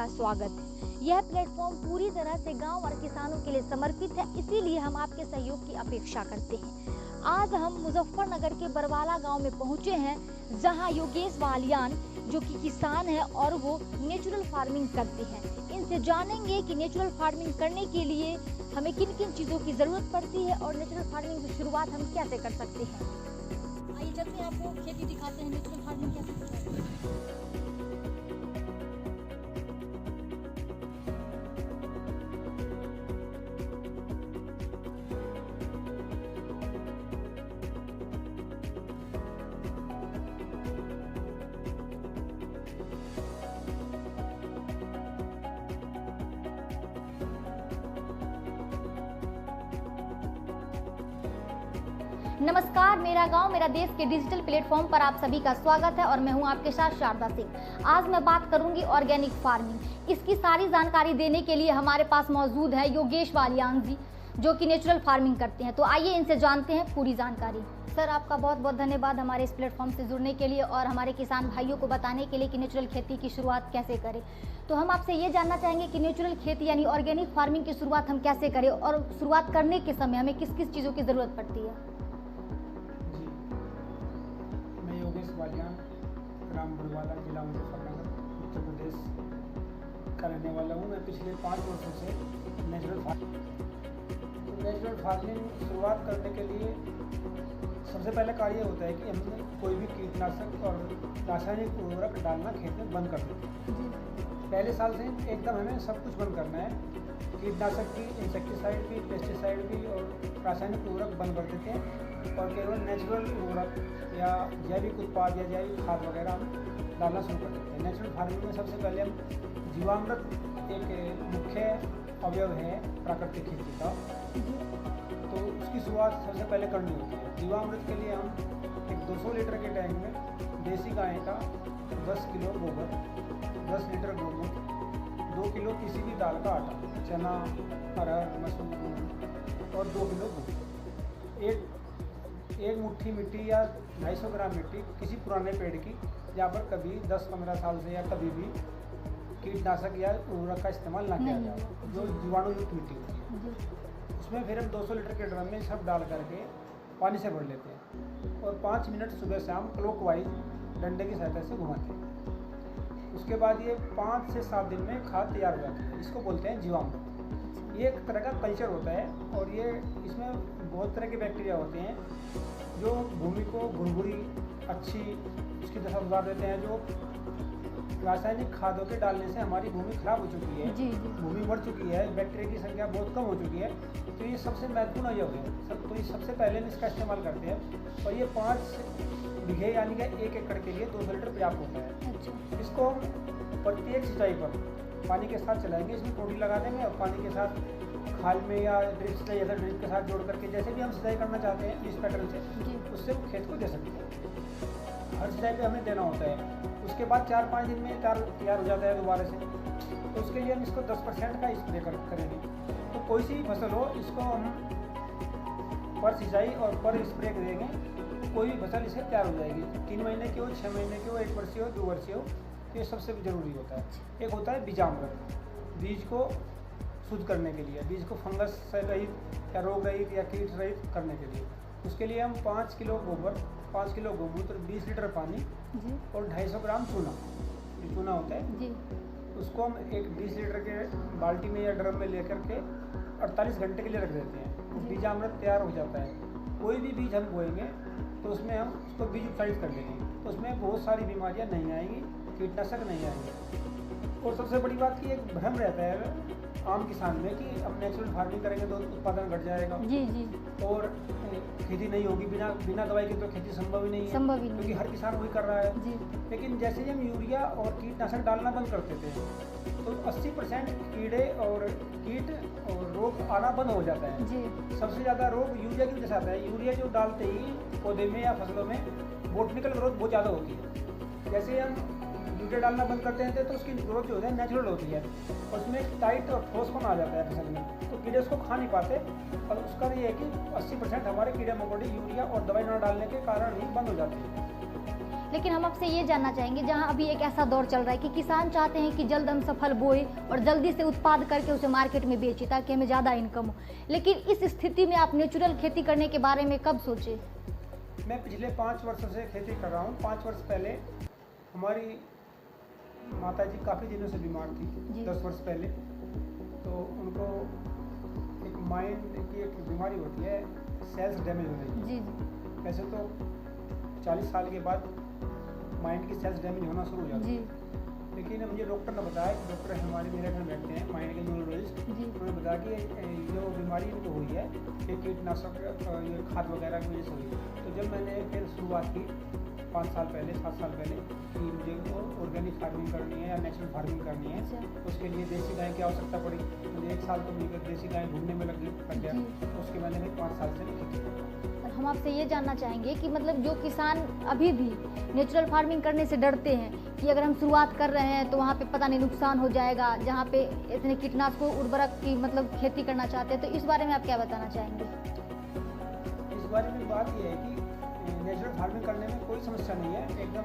का स्वागत है। यह प्लेटफॉर्म पूरी तरह से गांव और किसानों के लिए समर्पित है, इसीलिए हम आपके सहयोग की अपेक्षा करते हैं। आज हम मुजफ्फरनगर के बरवाला गांव में पहुंचे हैं, जहां योगेश बालियान जो कि किसान है और वो नेचुरल फार्मिंग करते हैं। इनसे जानेंगे कि नेचुरल फार्मिंग करने के लिए हमें किन किन चीज़ों की ज़रूरत पड़ती है और नेचुरल फार्मिंग की शुरुआत हम कैसे कर सकते हैं। आइए चलते हैं, आपको खेती दिखाते हैं, नेचुरल फार्मिंग कैसे करते हैं। नमस्कार, मेरा गांव मेरा देश के डिजिटल प्लेटफॉर्म पर आप सभी का स्वागत है और मैं हूं आपके साथ शारदा सिंह। आज मैं बात करूंगी ऑर्गेनिक फार्मिंग। इसकी सारी जानकारी देने के लिए हमारे पास मौजूद है योगेश बालियान जी, जो कि नेचुरल फार्मिंग करते हैं। तो आइए इनसे जानते हैं पूरी जानकारी। सर, आपका बहुत बहुत धन्यवाद हमारे इस प्लेटफॉर्म से जुड़ने के लिए और हमारे किसान भाइयों को बताने के लिए कि नेचुरल खेती की शुरुआत कैसे करें। तो हम आपसे ये जानना चाहेंगे कि नेचुरल खेती यानी ऑर्गेनिक फार्मिंग की शुरुआत हम कैसे करें और शुरुआत करने के समय हमें किस किस चीज़ों की ज़रूरत पड़ती है। योगेश बालियान, ग्राम बरवाला, जिला मुजफ्फरनगर, उत्तर प्रदेश का रहने वाला हूँ। मैं पिछले 5 वर्षों से नेचुरल फार्मिंग शुरुआत करने के लिए सबसे पहला कार्य होता है कि हमें कोई भी कीटनाशक और रासायनिक उर्वरक डालना खेत में बंद कर देते हैं। पहले साल से एकदम हमें सब कुछ बंद करना है। कीटनाशक भी, इंसेक्टिसाइड भी, पेस्टिसाइड भी और रासायनिक उर्वरक बंद कर देते हैं और केवल नेचुरल उर्वरक या जैविक उत्पाद या जैविक खाद वगैरह हम डालना शुरू कर देते हैं। नेचुरल फार्मिंग में सबसे पहले हम जीवामृत एक मुख्य अवयव है प्राकृतिक खेती का, तो उसकी शुरुआत सबसे पहले करनी होती है। जीवामृत के लिए हम एक 200 लीटर के टैंक में देसी गाय का 10 किलो गोबर, 10 लीटर गोमूत्र, 2 किलो किसी भी दाल का आटा, चना, अरहर, मसूर और 2 किलो गुड़, एक मुट्ठी मिट्टी या 250 ग्राम मिट्टी किसी पुराने पेड़ की जहाँ पर कभी 10-15 साल से या कभी भी कीटनाशक या उर्वरक का इस्तेमाल ना किया जाए, जो जीवाणुयुक्त मिट्टी होती है। उसमें फिर हम 200 लीटर के ड्रम में सब डाल करके पानी से भर लेते हैं और 5 मिनट सुबह शाम क्लॉकवाइज डंडे की सहायता से घुमाते हैं। उसके बाद ये 5 से 7 दिन में खाद तैयार हो जाती है। इसको बोलते हैं जीवामृत। ये एक तरह का कल्चर होता है और ये इसमें बहुत तरह के बैक्टीरिया होते हैं जो भूमि को भुरभुरी अच्छी उसकी दशा सुधार देते हैं। जो रासायनिक खादों के डालने से हमारी भूमि खराब हो चुकी है, भूमि बढ़ चुकी है, बैक्टीरिया की संख्या बहुत कम हो चुकी है, तो ये सबसे महत्वपूर्ण अवयव है। तो ये सबसे पहले हम इसका इस्तेमाल करते हैं और ये 5 बीघे यानी कि 1 एकड़ के लिए 200 लीटर पर्याप्त होता है। इसको हम प्रत्येक सिंचाई पर पानी के साथ चलाएंगे, इसमें टोटी लगा देंगे और पानी के साथ खाल में या ड्रिप सिंचाई या ड्रिप के साथ जोड़ करके जैसे भी हम सिंचाई करना चाहते हैं इस पैटर्न से, उससे वो खेत को दे सकते हैं। हर सिंचाई पे हमें देना होता है। उसके बाद 4-5 दिन में तैयार हो जाता है दोबारा से। तो उसके लिए हम इसको 10% का स्प्रे करेंगे। तो कोई सी भी फसल हो, इसको हम पर सिंचाई और पर स्प्रे करेंगे, कोई भी फसल इससे तैयार हो जाएगी। 3 महीने की हो, 6 महीने की हो, 1 वर्षीय हो, 2 वर्षीय हो, तो ये सबसे ज़रूरी होता है। एक होता है बीजामृत, बीज को शुद्ध करने के लिए, बीज को फंगस से रहित या रोग रहित या कीट रहित करने के लिए। उसके लिए हम 5 किलो गोबर, 5 किलो गोमूत्र, 20 लीटर पानी और 250 ग्राम चूना, ये चूना होता है, उसको हम एक 20 लीटर के बाल्टी में या ड्रम में लेकर के 48 घंटे के लिए रख देते हैं। बीजामृत तैयार हो जाता है। कोई भी बीज हम बोएंगे तो उसमें हम उसको बीज उपचारित कर देंगे, तो उसमें बहुत सारी बीमारियां नहीं आएंगी, कीटनाशक नहीं आएंगे। और सबसे बड़ी बात की एक भ्रम रहता है आम किसान में कि अब नेचुरल फार्मिंग करेंगे तो उत्पादन घट जाएगा और खेती नहीं होगी, बिना दवाई के तो खेती संभव ही नहीं है, क्योंकि हर किसान वही कर रहा है। लेकिन जैसे हम यूरिया और कीटनाशक डालना बंद कर देते हैं तो 80% कीड़े और कीट और रोग आना बंद हो जाता है। सबसे ज़्यादा रोग यूरिया की वजह से आता है। यूरिया जो डालते ही पौधे में या फसलों में बोटनिकल ग्रोथ बहुत ज़्यादा होती है। जैसे हम यूरिया डालना बंद करते हैं तो उसकी ग्रोथ जो होती है नेचुरल होती है, उसमें टाइट और ठोसपन आ जाता है फसल में, तो कीड़े उसको खा नहीं पाते। और उसका ये है कि 80% हमारे कीड़े मकोड़े यूरिया और दवाई न डालने के कारण ही बंद हो जाते हैं। लेकिन हम आपसे ये जानना चाहेंगे, जहां अभी एक ऐसा दौर चल रहा है कि किसान चाहते हैं कि जल्द हम सफल बोए और जल्दी से उत्पाद करके उसे मार्केट में बेचे ताकि हमें ज़्यादा इनकम हो, लेकिन इस स्थिति में आप नेचुरल खेती करने के बारे में कब सोचे? मैं पिछले 5 वर्षों से खेती कर रहा हूँ। 5 वर्ष पहले हमारी माताजी काफ़ी दिनों से बीमार थी, 10 वर्ष पहले। तो उनको एक माइंड की एक बीमारी होती है, सेल्स डैमेज हो रही है। जी जी। वैसे तो 40 साल के बाद माइंड की सेल्स डैमेज होना शुरू हो जाती है, लेकिन मुझे डॉक्टर ने बताया कि डॉक्टर हमारे मेरे घर बैठते हैं, माइंड के न्यूरोलॉजिस्ट, उन्होंने बताया कि जो बीमारी इनको हुई है ये कीटनाशक ये खाद वगैरह की वजह से हुई है। तो जब मैंने फिर शुरुआत की 5 साल पहले 7 साल पहले कि मुझे ऑर्गेनिक फार्मिंग करनी है या नेचुरल फार्मिंग करनी है, तो उसके लिए देसी गाय की आवश्यकता पड़ी। मुझे 1 साल तो मुझे देसी गाय ढूंढने में लग गया, तो उसके मैंने भी 5 साल से खेती की। हम आपसे ये जानना चाहेंगे कि मतलब जो किसान अभी भी नेचुरल फार्मिंग करने से डरते हैं कि अगर हम शुरुआत कर रहे हैं तो वहाँ पे पता नहीं नुकसान हो जाएगा, जहाँ पे इतने कीटनाशकों उर्वरक की मतलब खेती करना चाहते हैं, तो इस बारे में आप क्या बताना चाहेंगे? इस बारे में बात यह है कि नेचुरल फार्मिंग करने में कोई समस्या नहीं है, एकदम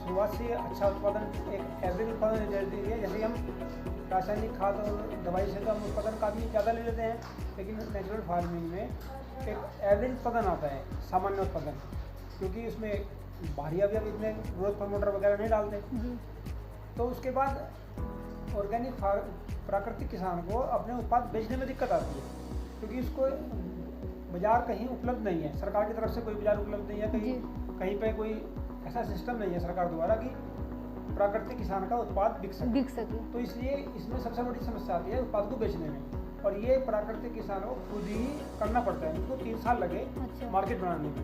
शुरुआत से अच्छा उत्पादन, एक एवरेज उत्पादन दे है। जैसे हम रासायनिक खाद और दवाई से तो हम उत्पादन काफ़ी ज़्यादा ले लेते हैं, लेकिन नेचुरल फार्मिंग में एक एवरेज उत्पादन आता है, सामान्य उत्पादन, क्योंकि उसमें भारी अभी इतने ग्रोथ प्रमोटर वगैरह नहीं डालते। तो उसके बाद ऑर्गेनिक प्राकृतिक किसान को अपने उत्पाद बेचने में दिक्कत आती है, क्योंकि उसको बाजार कहीं उपलब्ध नहीं है, सरकार की तरफ से कोई बाजार उपलब्ध नहीं है, कहीं पे कोई ऐसा सिस्टम नहीं है सरकार द्वारा कि प्राकृतिक किसान का उत्पाद बिक सके। तो इसलिए इसमें सबसे बड़ी समस्या आती है उत्पाद को बेचने में, और ये प्राकृतिक किसानों को खुद ही करना पड़ता है। उनको 3 साल लगे मार्केट बनाने में।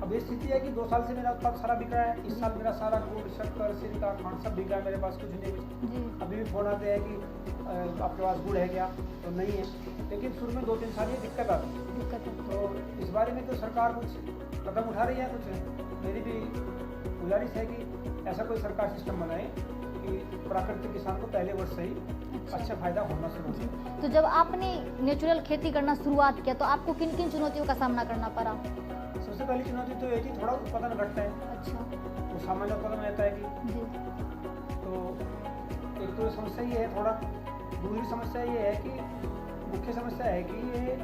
अब ये स्थिति है कि 2 साल से मेरा उत्पाद सारा बिक रहा है। इस साल मेरा सारा गुड़, शक्कर, सिरका, खांड सब बिक रहा है, मेरे पास कुछ नहीं बचा। अभी भी फोन आते हैं कि आपके पास गुड़ है क्या, तो नहीं है। लेकिन शुरू में 2-3 साल ये दिक्कत आती है। तो इस बारे में तो सरकार कुछ कदम उठा रही है। कुछ मेरी भी गुजारिश है कि ऐसा कोई सरकार सिस्टम बनाए कि प्राकृतिक किसान को पहले वर्ष से ही अच्छा फायदा होना शुरू हो। तो जब आपने नेचुरल खेती करना शुरुआत किया तो आपको किन किन चुनौतियों का सामना करना पड़ा? सबसे पहली चुनौती तो ये थी, थोड़ा उत्पादन घटता है। तो सामान्य उत्पादन रहता है कि तो एक तो समस्या ये है। थोड़ा दूसरी समस्या ये है कि मुख्य समस्या है कि ये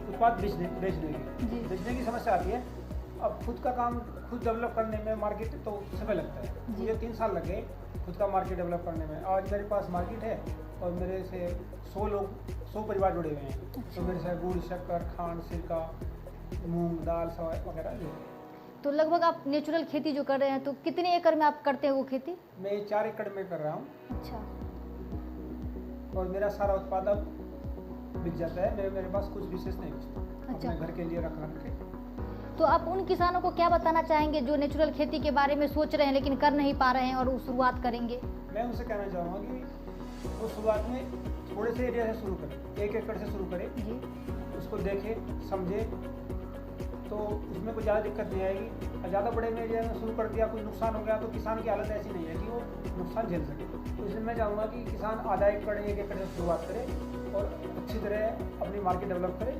उत्पाद बेचने की समस्या आती है। अब खुद का काम खुद डेवलप करने में मार्केट तो समय लगता है। मुझे 3 साल लगे खुद का मार्केट डेवलप करने में। आज मेरे पास मार्केट है और मेरे से 100 परिवार जुड़े हुए हैं। तो मेरे से गुड़, शक्कर, खांड, सिरका, मूंग दाल वगैरह। तो लगभग आप नेचुरल खेती जो कर रहे हैं तो कितने एकड़ में आप करते हैं वो खेती? मैं 4 एकड़ में कर रहा हूँ। अच्छा। और मेरा सारा उत्पाद अब बिक जाता है। मेरे पास कुछ विशेष नहीं बचता। अच्छा। अपने घर के लिए रखना के। तो आप उन किसानों को क्या बताना चाहेंगे जो नेचुरल खेती के बारे में सोच रहे हैं लेकिन कर नहीं पा रहे हैं और वो शुरुआत करेंगे? मैं उनसे कहना चाहूँगा कि वो शुरुआत में थोड़े से एरिया से शुरू करें, 1 एकड़ से शुरू करें। उसको देखें, समझे, तो उसमें कोई ज़्यादा दिक्कत नहीं आएगी। ज़्यादा बड़े में एरिया में शुरू कर दिया, कोई नुकसान हो गया तो किसान की हालत ऐसी नहीं है कि वो नुकसान झेल सके। तो इसलिए मैं चाहूँगा कि किसान आधा एकड़ 1 एकड़ से शुरुआत करे और अच्छी तरह अपनी मार्केट डेवलप करे,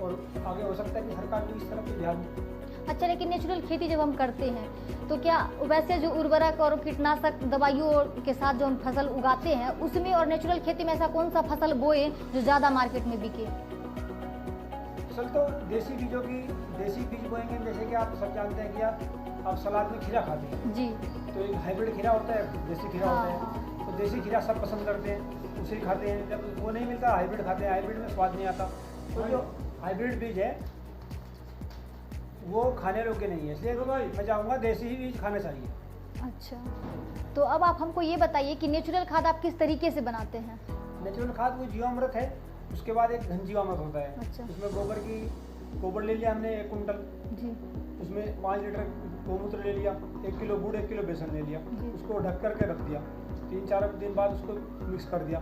और आगे हो सकता है कि सरकार को इस तरफ भी ध्यान दे। अच्छा, लेकिन नेचुरल खेती जब हम करते हैं तो क्या वैसे जो उर्वरक और कीटनाशक दवाइयों के साथ जो हम फसल उगाते हैं उसमें और नेचुरल खेती में ऐसा कौन सा फसल बोए जो ज़्यादा मार्केट में बिके? फसल तो देसी बीज बोएंगे। जैसे कि आप सब जानते हैं कि आप सलाद में खीरा खाते हैं जी। तो एक हाइब्रिड खीरा होता है, देसी खीरा होता है। तो देसी खीरा सब पसंद करते हैं, उसे ही खाते हैं। जब वो नहीं मिलता हाइब्रिड खाते हैं, हाइब्रिड में स्वाद नहीं आता। तो जो हाइब्रिड बीज है वो खाने योग्य नहीं है, इसलिए मैं चाहूँगा देसी ही बीज खाना चाहिए। अच्छा, तो अब आप हमको ये बताइए कि नेचुरल खाद आप किस तरीके से बनाते हैं? नेचुरल खाद वो जीवामृत है, उसके बाद एक घन जीवामृत होता है। अच्छा। उसमें गोबर ले लिया हमने 1 कुंटल जी। उसमें 5 लीटर गोमूत्र ले लिया, 1 किलो गुड़, 1 किलो बेसन ले लिया, उसको ढक करके रख दिया। 3-4 दिन बाद उसको मिक्स कर दिया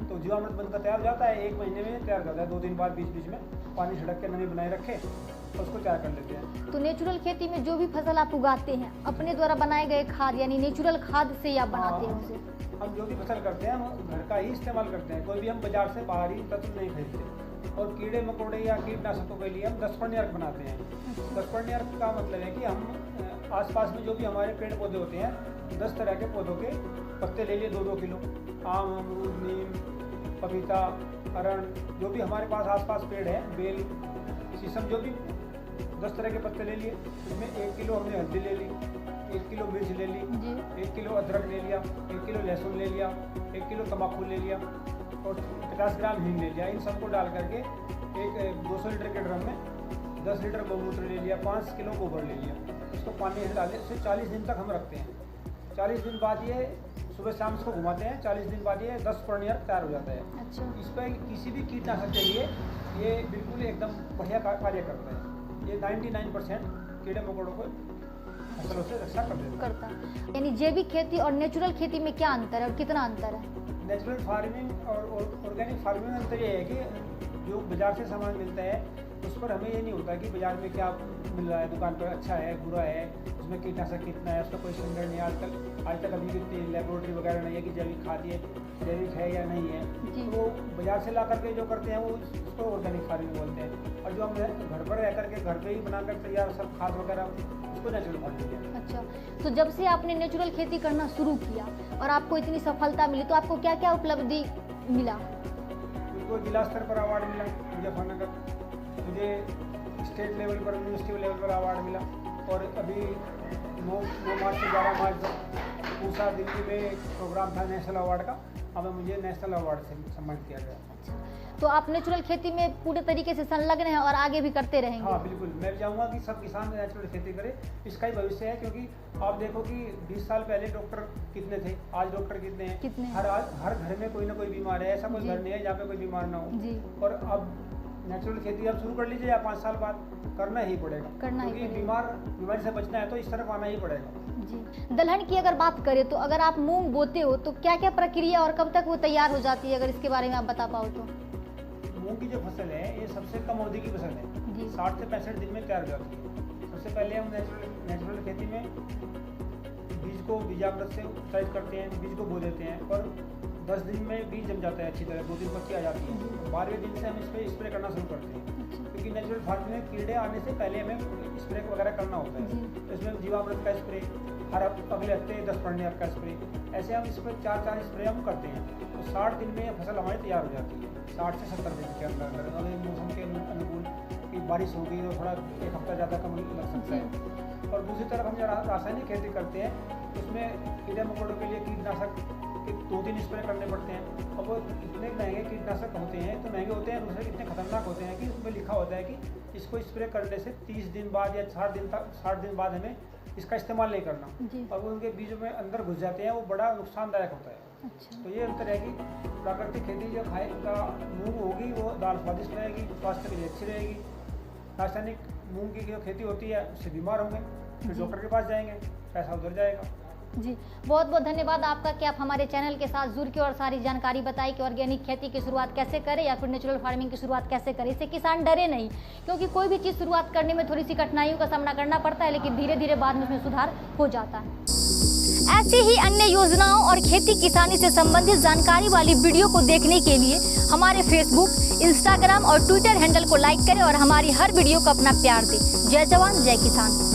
तो जीवामृत बनकर तैयार हो जाता है। 1 महीने में तैयार कर दिया। 2 दिन बाद बीच बीच में पानी छिड़क के नमी बनाए रखे और उसको तैयार कर लेते हैं। तो नेचुरल खेती में जो भी फसल आप उगाते हैं अपने द्वारा बनाए गए खाद यानी नेचुरल खाद से ही आप बनाते हैं उसे? हम जो भी फसल करते हैं हम घर का ही इस्तेमाल करते हैं, कोई भी हम बाजार से बाहरी तत्व नहीं खरीदते। और कीड़े मकोड़े या कीटनाशकों के लिए हम 10 अर्क बनाते हैं। 10 अर्क का मतलब है कि हम आसपास में जो भी हमारे पेड़ पौधे होते हैं 10 तरह के पौधों के पत्ते ले लिए 2-2 किलो। आम, अमरूद, नीम, पपीता, अरण, जो भी हमारे पास आसपास पेड़ है, बेल, शीशम, जो भी 10 तरह के पत्ते ले लिए। उसमें 1 किलो हमने हल्दी ले ली, 1 किलो मिर्च ले ली, 1 किलो अदरक ले लिया, 1 किलो लहसुन ले लिया, 1 किलो तम्बाकू ले लिया और 50 ग्राम हींग ले लिया। इन सबको डाल करके एक 200 लीटर के ड्रम में 10 लीटर गौमूत्र ले लिया, 5 किलो गोबर ले लिया। इसको पानी में डालें, इसे 40 दिन तक हम रखते हैं। 40 दिन बाद ये सुबह शाम इसको घुमाते हैं। 40 दिन बाद ये 10 अर्क तैयार हो जाता है। अच्छा। इस पर किसी भी कीटनाशक चाहिए ये बिल्कुल एकदम बढ़िया कार्य करता है। ये 99% कीड़े मकोड़ों को फसलों से रक्षा करता है। यानी जैविक खेती और नेचुरल खेती में क्या अंतर है और कितना अंतर है? नेचुरल फार्मिंग और ऑर्गेनिक फार्मिंग में अंतर ये है कि जो बाजार से सामान मिलता है उस पर हमें ये नहीं होता कि बाजार में क्या मिल रहा है, दुकान पर अच्छा है बुरा है, उसमें कीटनाशक कितना है, उसका कोई स्टैंडर्ड नहीं। आज तक अभी भी लेबोरेटरी वगैरह नहीं है कि जैविक खाद ये जैविक है या नहीं है। तो बाजार से ला करके जो करते हैं वो उसको ऑर्गेनिक फार्मिंग बोलते हैं। और जो हम घर पर रह करके घर पे ही बनाकर तैयार सब खाद वगैरह उसको नेचुरल फार्मिंग है। अच्छा, तो जब से आपने नेचुरल खेती करना शुरू किया और आपको इतनी सफलता मिली तो आपको क्या क्या उपलब्धि मिला? मुझको जिला स्तर पर अवार्ड मिला मुजफ्फरनगर, मुझे स्टेट लेवल पर यूनिवर्सिटी लेवल पर अवार्ड मिला। और अभी 9 मार्च से 11 मार्च तक पूसा दिल्ली में एक प्रोग्राम था नेशनल अवार्ड का, हमें मुझे नेशनल अवार्ड से सम्मानित किया गया। तो आप नेचुरल खेती में पूरे तरीके से संलग्न हैं और आगे भी करते रहेंगे? हाँ बिल्कुल, मैं चाहूँगा कि सब किसान नेचुरल खेती करें, इसका ही भविष्य है। क्योंकि आप देखो कि 20 साल पहले डॉक्टर कितने थे, आज डॉक्टर कितने हैं? हर घर में कोई ना कोई बीमार है, ऐसा कोई घर नहीं है जहाँ पे कोई बीमार ना हो। और अब नेचुरल खेती अब शुरू कर लीजिए या 5 साल बाद करना ही पड़ेगा, क्योंकि बीमारी से बचना है तो इस तरफ आना ही पड़ेगा। जी। दलहन की अगर बात करें तो अगर आप मूंग बोते हो तो क्या क्या प्रक्रिया और कब तक वो तैयार हो जाती है, अगर इसके बारे में आप बता पाओ तो? मूंग की जो फसल है ये सबसे कम अवधि की फसल है, 60 से 65 दिन में तैयार हो जाती है। सबसे पहले हम नेचुरल खेती में बीज को बीजामृत से उत्साहित करते हैं, बीज को बो देते हैं और 10 दिन में बीज जम जाता है अच्छी तरह, 2 दिन पत्ती आ जाती है। 12वें दिन से हम इस पर स्प्रे करना शुरू करते हैं, क्योंकि नेचुरल फार्मिंग में कीड़े आने से पहले हमें स्प्रे वगैरह करना होता है। इसमें जीवामृत का स्प्रे, हर अगले हफ्ते 10 अर्क का स्प्रे, ऐसे हम इस पर 4 स्प्रे हम करते हैं। तो 60 दिन में फसल हमारी तैयार हो जाती है, 60 से 70 दिन के अंदर। अगर मौसम के अनुकूल कि बारिश होगी तो थोड़ा 1 हफ्ता ज़्यादा कम लग सकता है। और दूसरी तरफ हम जो रासायनिक खेती करते हैं उसमें कीड़े मकोड़ों के लिए कीटनाशक के 2-3 स्प्रे करने पड़ते हैं। और वो इतने महंगे कीटनाशक होते हैं, तो महंगे होते हैं, दूसरे इतने खतरनाक होते हैं कि उसमें लिखा होता है कि इसको स्प्रे करने से 30 दिन बाद या 60 दिन बाद हमें इसका इस्तेमाल नहीं करना। और वो उनके बीजों में अंदर घुस जाते हैं, वो बड़ा नुकसानदायक होता है। अच्छा। तो ये अंतर है कि प्राकृतिक खेती जो खाएगा मूंग होगी वो दाल स्वादिष्ट रहेगी, स्वास्थ्य के लिए अच्छी रहेगी। रासायनिक मूंग की जो खेती होती है उससे बीमार होंगे, फिर डॉक्टर के पास जाएंगे, पैसा उधर जाएगा। जी, बहुत बहुत धन्यवाद आपका कि आप हमारे चैनल के साथ जुड़ के और सारी जानकारी बताई कि ऑर्गेनिक खेती की शुरुआत कैसे करें या फिर नेचुरल फार्मिंग की शुरुआत कैसे करें। इससे किसान डरे नहीं, क्योंकि कोई भी चीज़ शुरुआत करने में थोड़ी सी कठिनाइयों का सामना करना पड़ता है, लेकिन धीरे धीरे बाद में उसमें सुधार हो जाता है। ऐसी ही अन्य योजनाओं और खेती किसानी से संबंधित जानकारी वाली वीडियो को देखने के लिए हमारे फेसबुक, इंस्टाग्राम और ट्विटर हैंडल को लाइक करें और हमारी हर वीडियो को अपना प्यार दें। जय जवान जय किसान।